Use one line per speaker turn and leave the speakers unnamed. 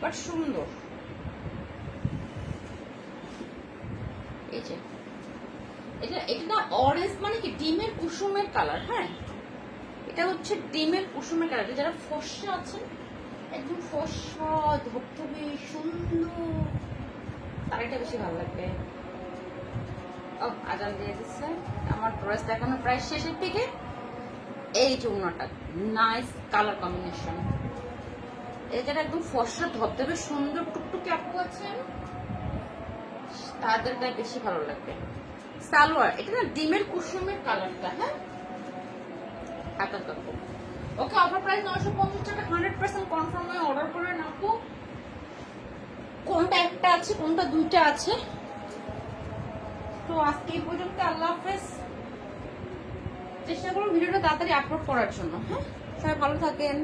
But সুন্দর। এই যে এটা না অরেঞ্জ মানে কি ডিমের কুসুমের কালার। হ্যাঁ, এটা হচ্ছে ডিমের কুসুমের কালার। যারা ফর্সা আছেন, একদম ফর্সা ধবধবে সুন্দর, তার এটা বেশি ভালো লাগবে। ও আজান দিয়ে দিচ্ছে। আমার ড্রেস দেখানো প্রায় শেষের দিকে। এই যে ওনাটা নাইস কালার কম্বিনেশন। এই যেটা একদম ফর্সা ধবধবে সুন্দর টুকটুকে আপু আছেন, তাদেরটা বেশি ভালো লাগবে। সালোয়ার এটা না ডিমের কুসুমের কালারটা। হ্যাঁ, হাতার কাপড়। ওকে, অফার প্রাইস 950 টাকা। 100% কনফার্ম হয়ে অর্ডার করে নাও। কোনটা একটা আছে, কোনটা দুইটা আছে। তো আজকে এই পর্যন্ত। আল্লাহ হাফেজ। চেষ্টা করুন ভিডিওটা তাড়াতাড়ি আপলোড করার জন্য। হ্যাঁ, সবাই ভালো থাকেন।